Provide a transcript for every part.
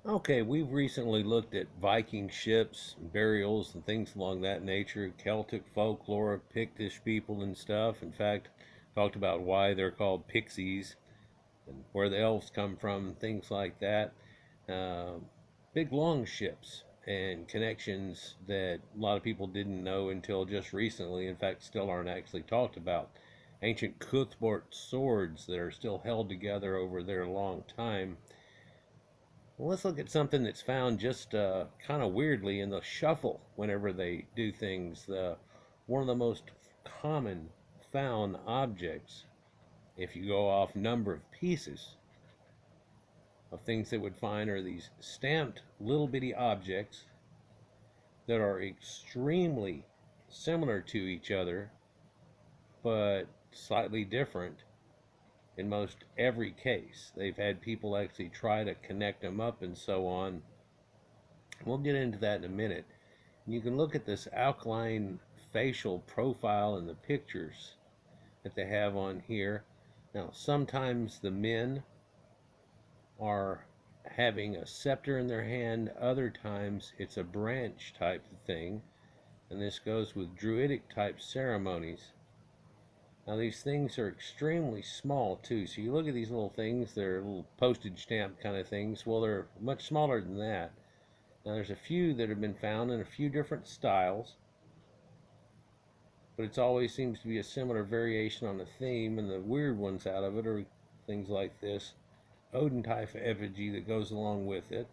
Okay, we've recently looked at Viking ships, burials, and things along that nature, Celtic folklore, Pictish people and stuff. In fact, talked about why they're called pixies and where the elves come from, things like that. Uh, Big long ships and connections that a lot of people didn't know until just recently. In fact, still aren't actually talked about. Ancient Cuthbert swords that are still held together over their long time. Well, let's look at something that's found just kind of weirdly in the shuffle whenever they do things. One of the most common found objects, if you go off number of pieces of things they would find, are these stamped little bitty objects that are extremely similar to each other, but slightly different in most every case. They've had people actually try to connect them up and so on. We'll get into that in a minute. You can look at this alkaline facial profile in the pictures that they have on here. Now, sometimes the men are having a scepter in their hand, other times it's a branch type of thing, and this goes with druidic type ceremonies. Now, these things are extremely small too, so you look at these little things, they're little postage stamp kind of things. Well, they're much smaller than that. Now, there's a few that have been found in a few different styles, but it always seems to be a similar variation on the theme, and the weird ones out of it are things like this Odin type effigy that goes along with it.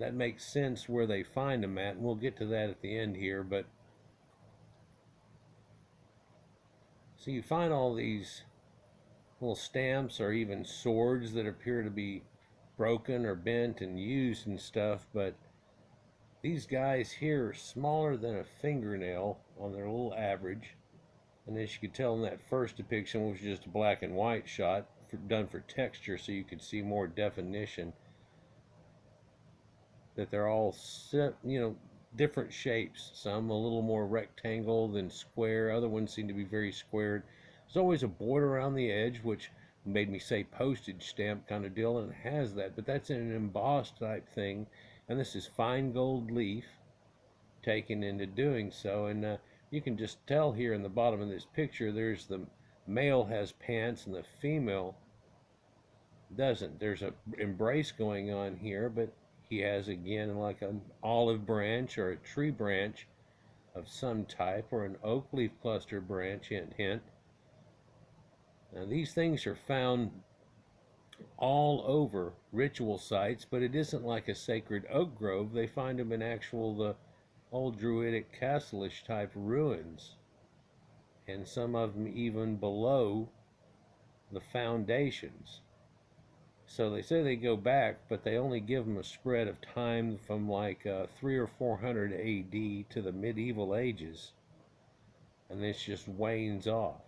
That makes sense where they find them at, and we'll get to that at the end here. But so you find all these little stamps or even swords that appear to be broken or bent and used and stuff, but these guys here are smaller than a fingernail on their little average. And as you could tell in that first depiction, which was just a black and white shot done for texture so you could see more definition, that they're all different shapes. Some a little more rectangle than square. Other ones seem to be very squared. There's always a border around the edge, which made me say postage stamp kind of deal, and it has that. But that's an embossed type thing, and this is fine gold leaf taken into doing so. And you can just tell here in the bottom of this picture, there's the male has pants and the female doesn't. There's a embrace going on here, but he has again like an olive branch or a tree branch of some type, or an oak leaf cluster branch, hint hint. Now these things are found all over ritual sites, but it isn't like a sacred oak grove. They find them in actual the old druidic castleish type ruins, and some of them even below the foundations. So they say they go back, but they only give them a spread of time from like 3 or 400 AD to the medieval ages, and this just wanes off.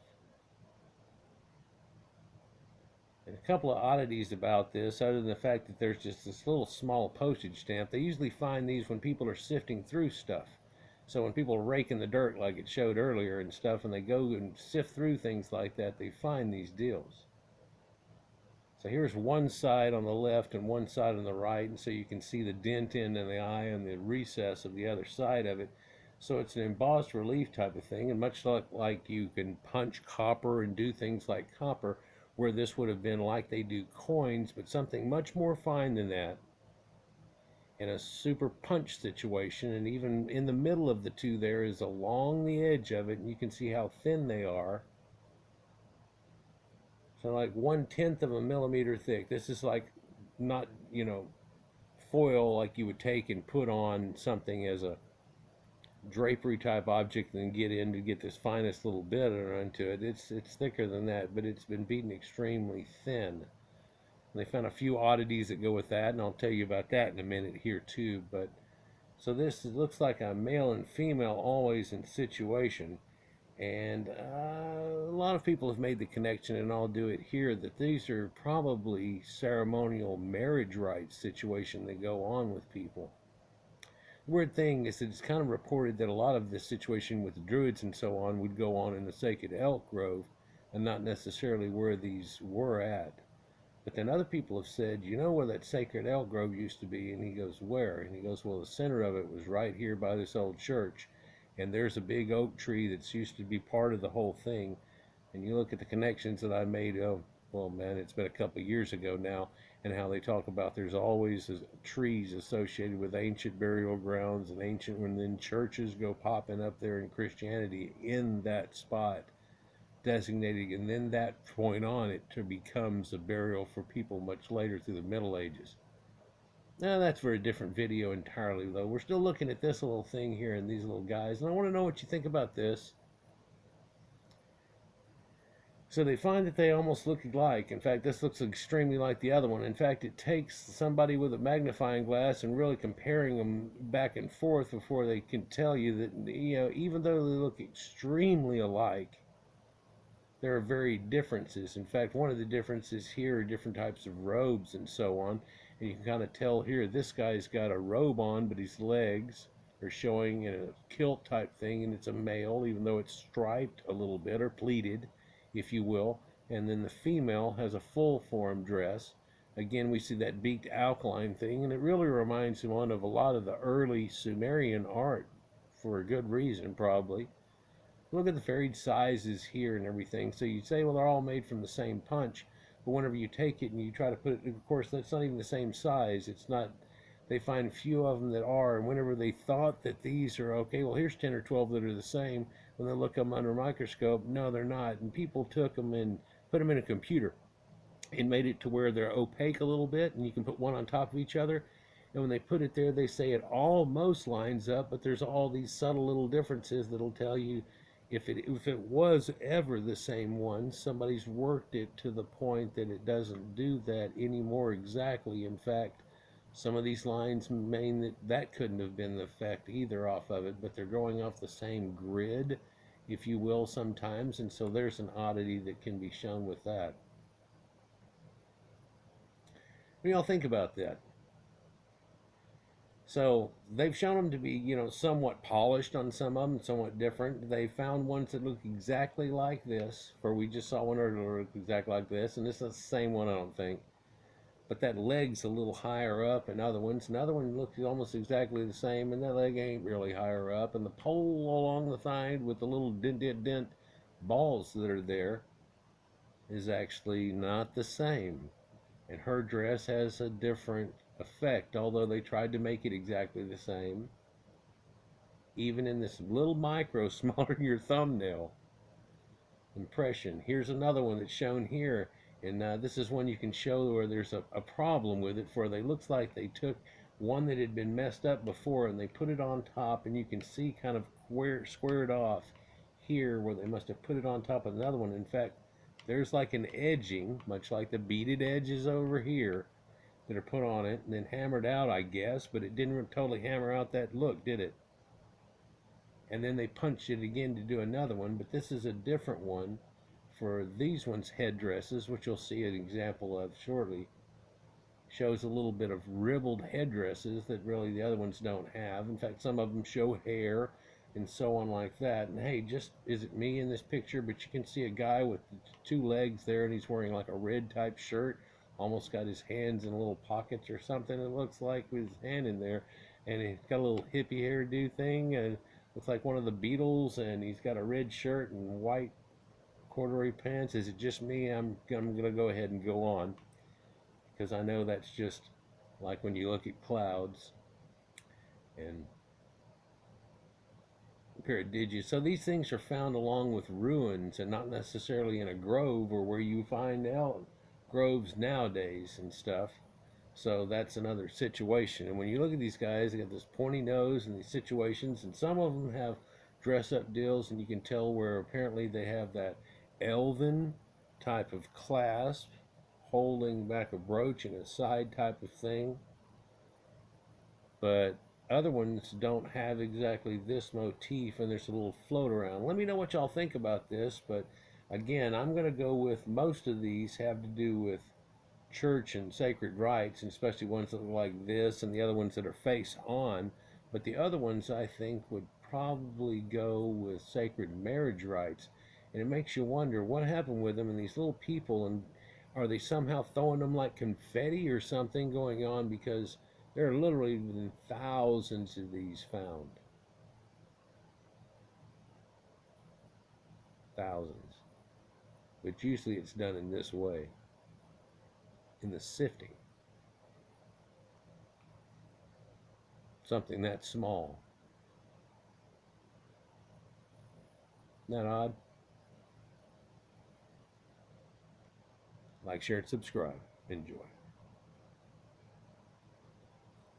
And a couple of oddities about this, other than the fact that there's just this little small postage stamp. They usually find these when people are sifting through stuff. So when people are raking the dirt, like it showed earlier and stuff, and they go and sift through things like that, they find these deals. So here's one side on the left and one side on the right, and so you can see the dent in the eye and the recess of the other side of it. So it's an embossed relief type of thing, and much like you can punch copper and do things like copper, where this would have been like they do coins, but something much more fine than that, in a super punch situation. And even in the middle of the two there is along the edge of it, and you can see how thin they are. So like 1/10 of a millimeter thick. This is like not, foil like you would take and put on something as a drapery type object and get in to get this finest little bit onto it. It's thicker than that, but it's been beaten extremely thin. And they found a few oddities that go with that, and I'll tell you about that in a minute here too. But so this looks like a male and female always in situation. And a lot of people have made the connection, and I'll do it here, that these are probably ceremonial marriage rites situation that go on with people. The weird thing is that it's kind of reported that a lot of this situation with the druids and so on would go on in the sacred elk grove and not necessarily where these were at. But then other people have said, you know where that sacred elk grove used to be? And he goes, where? And he goes, well, the center of it was right here by this old church. And there's a big oak tree that's used to be part of the whole thing. And you look at the connections that I made, oh, well, man, it's been a couple of years ago now, and how they talk about there's always trees associated with ancient burial grounds and ancient, and then churches go popping up there in Christianity in that spot designated, and then that point on it becomes a burial for people much later through the Middle Ages. Now that's for a different video entirely, though. We're still looking at this little thing here and these little guys, and I want to know what you think about this. So they find that they almost look alike. In fact, this looks extremely like the other one. In fact, it takes somebody with a magnifying glass and really comparing them back and forth before they can tell you that, even though they look extremely alike, there are very differences. In fact, one of the differences here are different types of robes and so on. And you can kind of tell here, this guy's got a robe on, but his legs are showing in a kilt type thing, and it's a male, even though it's striped a little bit, or pleated, if you will. And then the female has a full form dress. Again, we see that beaked alkaline thing, and it really reminds one of a lot of the early Sumerian art, for a good reason, probably. Look at the varied sizes here and everything. So you say, well, they're all made from the same punch, but whenever you take it and you try to put it, of course, that's not even the same size. It's not. They find few of them that are, and whenever they thought that these are okay, well, here's 10 or 12 that are the same. When they look them under a microscope, no, they're not. And people took them and put them in a computer and made it to where they're opaque a little bit, and you can put one on top of each other. And when they put it there, they say it almost lines up, but there's all these subtle little differences that'll tell you if it was ever the same one. Somebody's worked it to the point that it doesn't do that anymore exactly. In fact, some of these lines mean that couldn't have been the effect either off of it, but they're going off the same grid, if you will, sometimes. And so there's an oddity that can be shown with that. What do y'all think about that? So they've shown them to be, somewhat polished on some of them, somewhat different. They found ones that look exactly like this, for we just saw one earlier look exactly like this, and this is the same one, I don't think. But that leg's a little higher up in other ones. Another one looks almost exactly the same, and that leg ain't really higher up. And the pole along the side with the little dent balls that are there is actually not the same. And her dress has a different effect, although they tried to make it exactly the same. Even in this little micro, smaller than your thumbnail impression. Here's another one that's shown here, and this is one you can show where there's a problem with it, for they looks like they took one that had been messed up before and they put it on top, and you can see kind of squared off here where they must have put it on top of another one. In fact, there's like an edging, much like the beaded edges over here, that are put on it and then hammered out, I guess, but it didn't totally hammer out that look, did it? And then they punched it again to do another one, but this is a different one for these ones' headdresses, which you'll see an example of shortly. Shows a little bit of ribbled headdresses that really the other ones don't have. In fact, some of them show hair and so on like that. And hey, just is it me in this picture? But you can see a guy with two legs there, and he's wearing like a red type shirt, almost got his hands in little pockets or something, it looks like, with his hand in there, and he's got a little hippie hairdo thing, and looks like one of the Beatles, and he's got a red shirt and white corduroy pants. Is it just me? I'm gonna go ahead and go on, because I know that's just like when you look at clouds and pair of digits. So these things are found along with ruins, and not necessarily in a grove or where you find out groves nowadays and stuff. So that's another situation. And when you look at these guys, they got this pointy nose and these situations, and some of them have dress up deals, and you can tell where apparently they have that elven type of clasp holding back a brooch and a side type of thing. But other ones don't have exactly this motif, and there's a little float around. Let me know what y'all think about this, but again, I'm going to go with most of these have to do with church and sacred rites, and especially ones that look like this, and the other ones that are face on. But the other ones I think would probably go with sacred marriage rites. And it makes you wonder what happened with them and these little people. And Are they somehow throwing them like confetti or something going on? Because there are literally been thousands of these found. Thousands. But usually it's done in this way, in the sifting. Something that small. Isn't that odd? Like, share, and subscribe. Enjoy.